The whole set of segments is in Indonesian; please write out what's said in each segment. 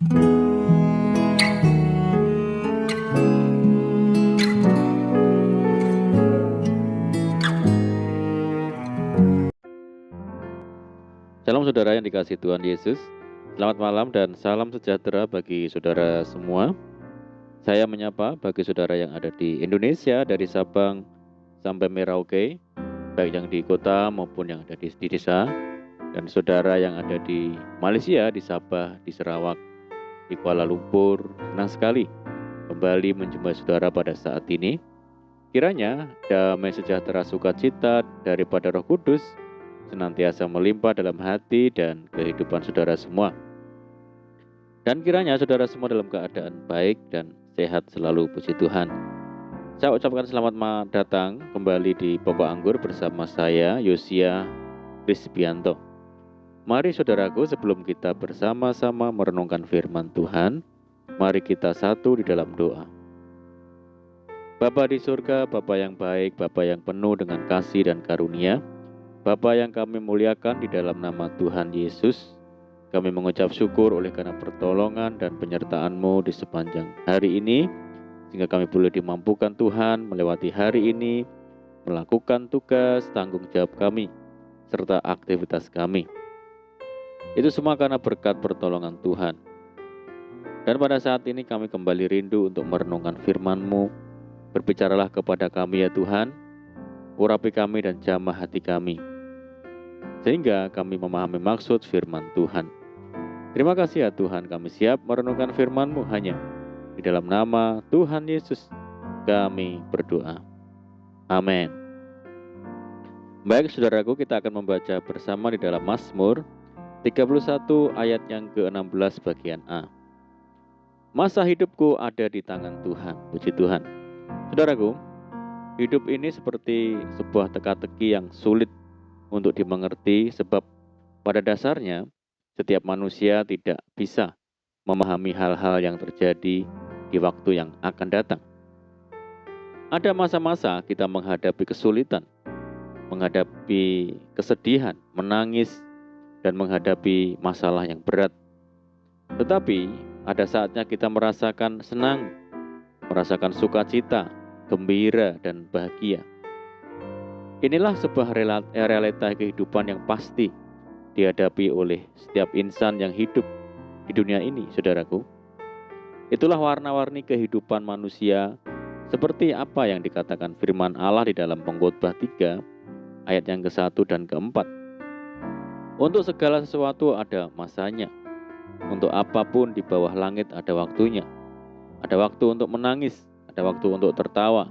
Salam saudara yang dikasihi Tuhan Yesus. Selamat malam dan salam sejahtera bagi saudara semua. Saya menyapa bagi saudara yang ada di Indonesia dari Sabang sampai Merauke, baik yang di kota maupun yang ada di desa, dan saudara yang ada di Malaysia, di Sabah, di Sarawak, di Kuala Lumpur. Senang sekali kembali menjumpai saudara pada saat ini. Kiranya damai sejahtera sukacita daripada Roh Kudus senantiasa melimpah dalam hati dan kehidupan saudara semua. Dan kiranya saudara semua dalam keadaan baik dan sehat selalu, puji Tuhan. Saya ucapkan selamat datang kembali di Pokok Anggur bersama saya, Yosia Rizbianto. Mari saudaraku, sebelum kita bersama-sama merenungkan firman Tuhan, mari kita satu di dalam doa. Bapa di surga, Bapa yang baik, Bapa yang penuh dengan kasih dan karunia, Bapa yang kami muliakan di dalam nama Tuhan Yesus, kami mengucap syukur oleh karena pertolongan dan penyertaan-Mu di sepanjang hari ini, sehingga kami boleh dimampukan Tuhan melewati hari ini, melakukan tugas tanggung jawab kami, serta aktivitas kami. Itu semua karena berkat pertolongan Tuhan. Dan pada saat ini kami kembali rindu untuk merenungkan firman-Mu. Berbicaralah kepada kami ya Tuhan, urapi kami dan jamah hati kami, sehingga kami memahami maksud firman Tuhan. Terima kasih ya Tuhan, kami siap merenungkan firman-Mu hanya di dalam nama Tuhan Yesus kami berdoa. Amin. Baik saudaraku, kita akan membaca bersama di dalam Mazmur 31 ayat yang ke-16 bagian A. Masa hidupku ada di tangan Tuhan, puji Tuhan. Saudaraku, hidup ini seperti sebuah teka-teki yang sulit untuk dimengerti, sebab pada dasarnya setiap manusia tidak bisa memahami hal-hal yang terjadi di waktu yang akan datang. Ada masa-masa kita menghadapi kesulitan, menghadapi kesedihan, menangis, dan menghadapi masalah yang berat. Tetapi ada saatnya kita merasakan senang, merasakan sukacita, gembira, dan bahagia. Inilah sebuah realita kehidupan yang pasti dihadapi oleh setiap insan yang hidup di dunia ini, saudaraku. Itulah warna-warni kehidupan manusia, seperti apa yang dikatakan firman Allah di dalam Pengkhotbah 3 ayat yang ke-1 dan ke-4. Untuk segala sesuatu ada masanya, untuk apapun di bawah langit ada waktunya. Ada waktu untuk menangis, ada waktu untuk tertawa,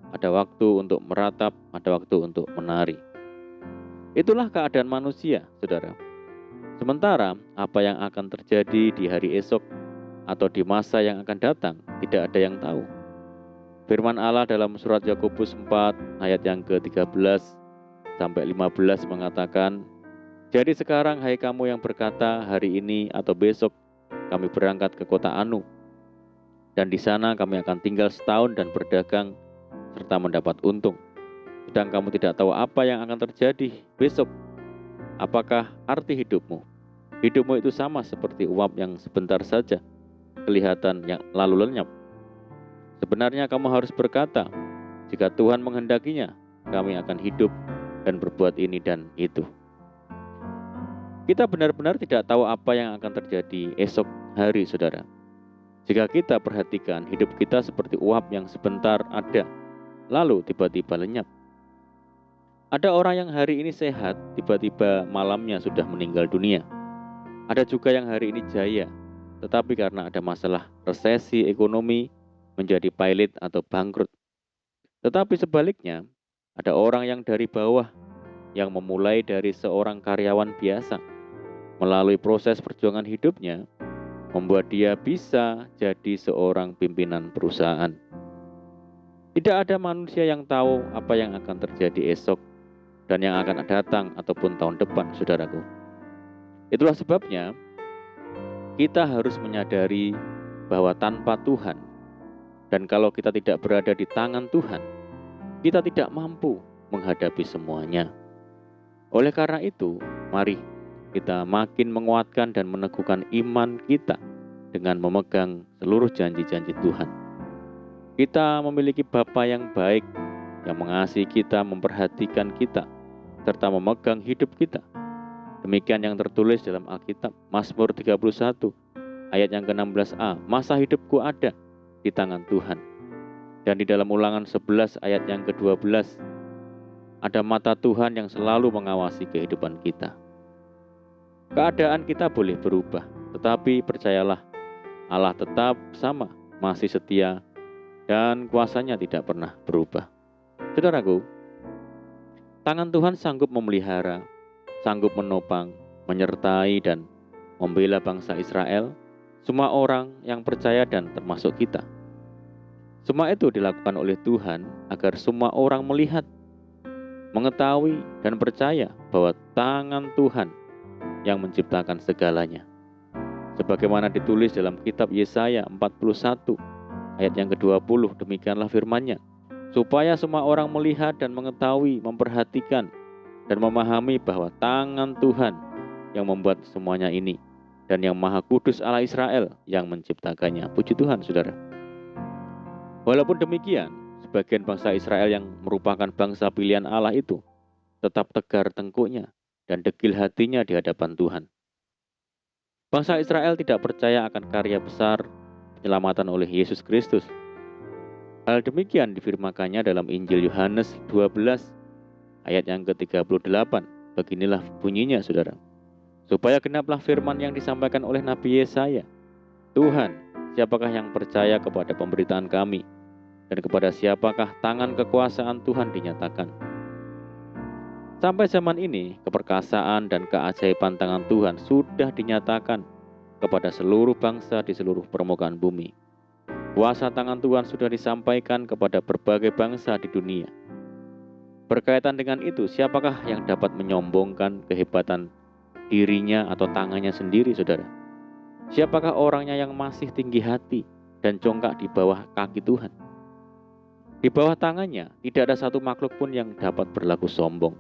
ada waktu untuk meratap, ada waktu untuk menari. Itulah keadaan manusia, saudara. Sementara apa yang akan terjadi di hari esok atau di masa yang akan datang, tidak ada yang tahu. Firman Allah dalam surat Yakobus 4 ayat yang ke-13 sampai 15 mengatakan, jadi sekarang hai kamu yang berkata hari ini atau besok kami berangkat ke kota Anu, dan di sana kami akan tinggal setahun dan berdagang serta mendapat untung. Sedang kamu tidak tahu apa yang akan terjadi besok. Apakah arti hidupmu? Hidupmu itu sama seperti uap yang sebentar saja kelihatan yang lalu lenyap. Sebenarnya kamu harus berkata, jika Tuhan menghendakinya, kami akan hidup dan berbuat ini dan itu. Kita benar-benar tidak tahu apa yang akan terjadi esok hari, saudara. Jika kita perhatikan, hidup kita seperti uap yang sebentar ada, lalu tiba-tiba lenyap. Ada orang yang hari ini sehat, tiba-tiba malamnya sudah meninggal dunia. Ada juga yang hari ini jaya, tetapi karena ada masalah resesi ekonomi, menjadi pailit atau bangkrut. Tetapi sebaliknya, ada orang yang dari bawah, yang memulai dari seorang karyawan biasa, melalui proses perjuangan hidupnya, membuat dia bisa jadi seorang pimpinan perusahaan. Tidak ada manusia yang tahu apa yang akan terjadi esok dan yang akan datang ataupun tahun depan, saudaraku. Itulah sebabnya kita harus menyadari bahwa tanpa Tuhan, dan kalau kita tidak berada di tangan Tuhan, kita tidak mampu menghadapi semuanya. Oleh karena itu, mari kita makin menguatkan dan meneguhkan iman kita dengan memegang seluruh janji-janji Tuhan. Kita memiliki Bapa yang baik, yang mengasihi kita, memperhatikan kita, serta memegang hidup kita. Demikian yang tertulis dalam Alkitab, Mazmur 31, ayat yang ke-16a, masa hidupku ada di tangan Tuhan. Dan di dalam Ulangan 11 ayat yang ke-12, ada mata Tuhan yang selalu mengawasi kehidupan kita. Keadaan kita boleh berubah, tetapi percayalah, Allah tetap sama, masih setia, dan kuasanya tidak pernah berubah. Saudaraku, tangan Tuhan sanggup memelihara, sanggup menopang, menyertai, dan membela bangsa Israel, semua orang yang percaya dan termasuk kita. Semua itu dilakukan oleh Tuhan agar semua orang melihat, mengetahui, dan percaya bahwa tangan Tuhan yang menciptakan segalanya. Sebagaimana ditulis dalam kitab Yesaya 41 ayat yang ke-20, demikianlah firman-Nya, supaya semua orang melihat dan mengetahui, memperhatikan, dan memahami bahwa tangan Tuhan yang membuat semuanya ini, dan yang Maha Kudus Allah Israel yang menciptakannya. Puji Tuhan, saudara. Walaupun demikian, sebagian bangsa Israel yang merupakan bangsa pilihan Allah itu tetap tegar tengkuknya dan degil hatinya di hadapan Tuhan. Bangsa Israel tidak percaya akan karya besar penyelamatan oleh Yesus Kristus. Hal demikian difirmankannya dalam Injil Yohanes 12 ayat yang ke-38. Beginilah bunyinya, saudara. Supaya genaplah firman yang disampaikan oleh Nabi Yesaya. Tuhan, siapakah yang percaya kepada pemberitaan kami? Dan kepada siapakah tangan kekuasaan Tuhan dinyatakan? Sampai zaman ini, keperkasaan dan keajaiban tangan Tuhan sudah dinyatakan kepada seluruh bangsa di seluruh permukaan bumi. Kuasa tangan Tuhan sudah disampaikan kepada berbagai bangsa di dunia. Berkaitan dengan itu, siapakah yang dapat menyombongkan kehebatan dirinya atau tangannya sendiri, saudara? Siapakah orangnya yang masih tinggi hati dan congkak di bawah kaki Tuhan? Di bawah tangannya tidak ada satu makhluk pun yang dapat berlaku sombong.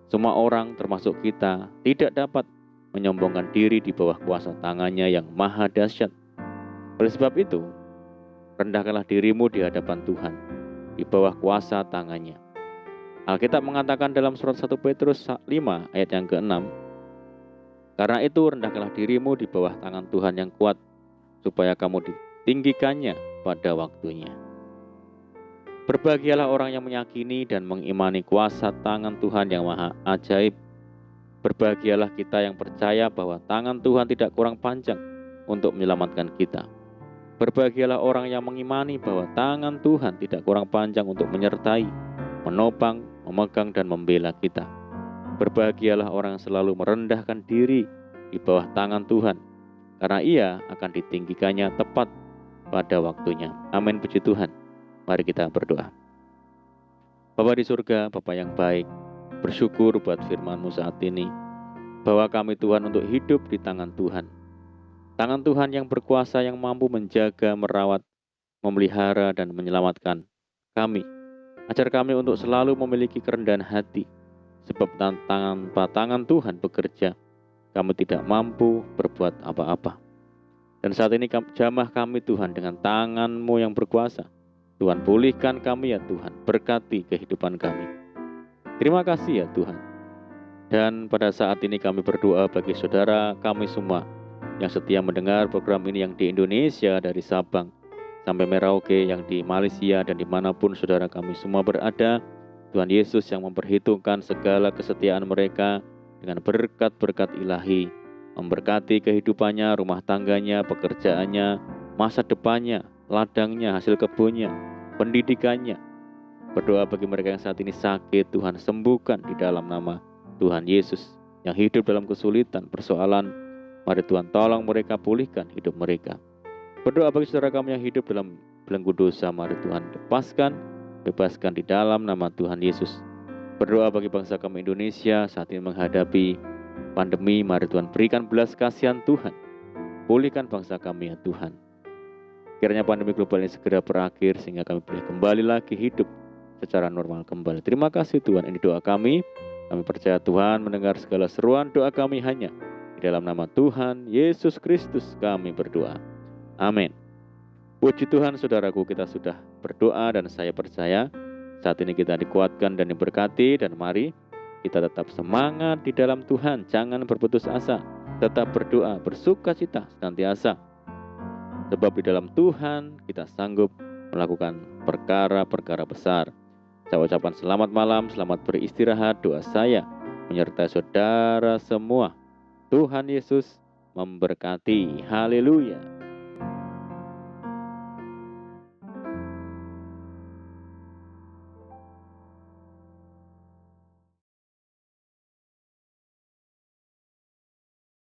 Semua orang termasuk kita tidak dapat menyombongkan diri di bawah kuasa tangannya yang maha dahsyat. Oleh sebab itu, rendahkanlah dirimu di hadapan Tuhan, di bawah kuasa tangannya. Alkitab mengatakan dalam surat 1 Petrus 5 ayat yang ke-6, karena itu rendahkanlah dirimu di bawah tangan Tuhan yang kuat, supaya kamu ditinggikannya pada waktunya. Berbahagialah orang yang meyakini dan mengimani kuasa tangan Tuhan yang maha ajaib. Berbahagialah kita yang percaya bahwa tangan Tuhan tidak kurang panjang untuk menyelamatkan kita. Berbahagialah orang yang mengimani bahwa tangan Tuhan tidak kurang panjang untuk menyertai, menopang, memegang, dan membela kita. Berbahagialah orang yang selalu merendahkan diri di bawah tangan Tuhan, karena ia akan ditinggikannya tepat pada waktunya. Amin, puji Tuhan. Mari kita berdoa. Bapa di surga, Bapa yang baik, bersyukur buat firman-Mu saat ini, bahwa kami Tuhan untuk hidup di tangan Tuhan. Tangan Tuhan yang berkuasa, yang mampu menjaga, merawat, memelihara, dan menyelamatkan kami. Ajar kami untuk selalu memiliki kerendahan hati, sebab tanpa tangan Tuhan bekerja, kami tidak mampu berbuat apa-apa. Dan saat ini jamah kami Tuhan dengan tangan-Mu yang berkuasa. Tuhan, pulihkan kami ya Tuhan, berkati kehidupan kami. Terima kasih ya Tuhan. Dan pada saat ini kami berdoa bagi saudara kami semua yang setia mendengar program ini, yang di Indonesia dari Sabang sampai Merauke, yang di Malaysia dan dimanapun saudara kami semua berada. Tuhan Yesus yang memperhitungkan segala kesetiaan mereka dengan berkat-berkat ilahi, memberkati kehidupannya, rumah tangganya, pekerjaannya, masa depannya, ladangnya, hasil kebunnya, pendidikannya. Berdoa bagi mereka yang saat ini sakit, Tuhan sembuhkan di dalam nama Tuhan Yesus. Yang hidup dalam kesulitan, persoalan, mari Tuhan tolong mereka, pulihkan hidup mereka. Berdoa bagi saudara kami yang hidup dalam belenggu dosa, mari Tuhan lepaskan, bebaskan di dalam nama Tuhan Yesus. Berdoa bagi bangsa kami Indonesia saat ini menghadapi pandemi, mari Tuhan berikan belas kasihan Tuhan. Pulihkan bangsa kami ya Tuhan. Kiranya pandemi global ini segera berakhir sehingga kami boleh kembali lagi hidup secara normal kembali. Terima kasih Tuhan, ini doa kami. Kami percaya Tuhan mendengar segala seruan doa kami hanya di dalam nama Tuhan Yesus Kristus kami berdoa. Amin. Puji Tuhan saudaraku, kita sudah berdoa dan saya percaya saat ini kita dikuatkan dan diberkati, dan mari kita tetap semangat di dalam Tuhan, jangan berputus asa, tetap berdoa, bersukacita senantiasa. Sebab di dalam Tuhan kita sanggup melakukan perkara-perkara besar. Saya ucapkan selamat malam, selamat beristirahat. Doa saya menyertai saudara semua. Tuhan Yesus memberkati. Haleluya.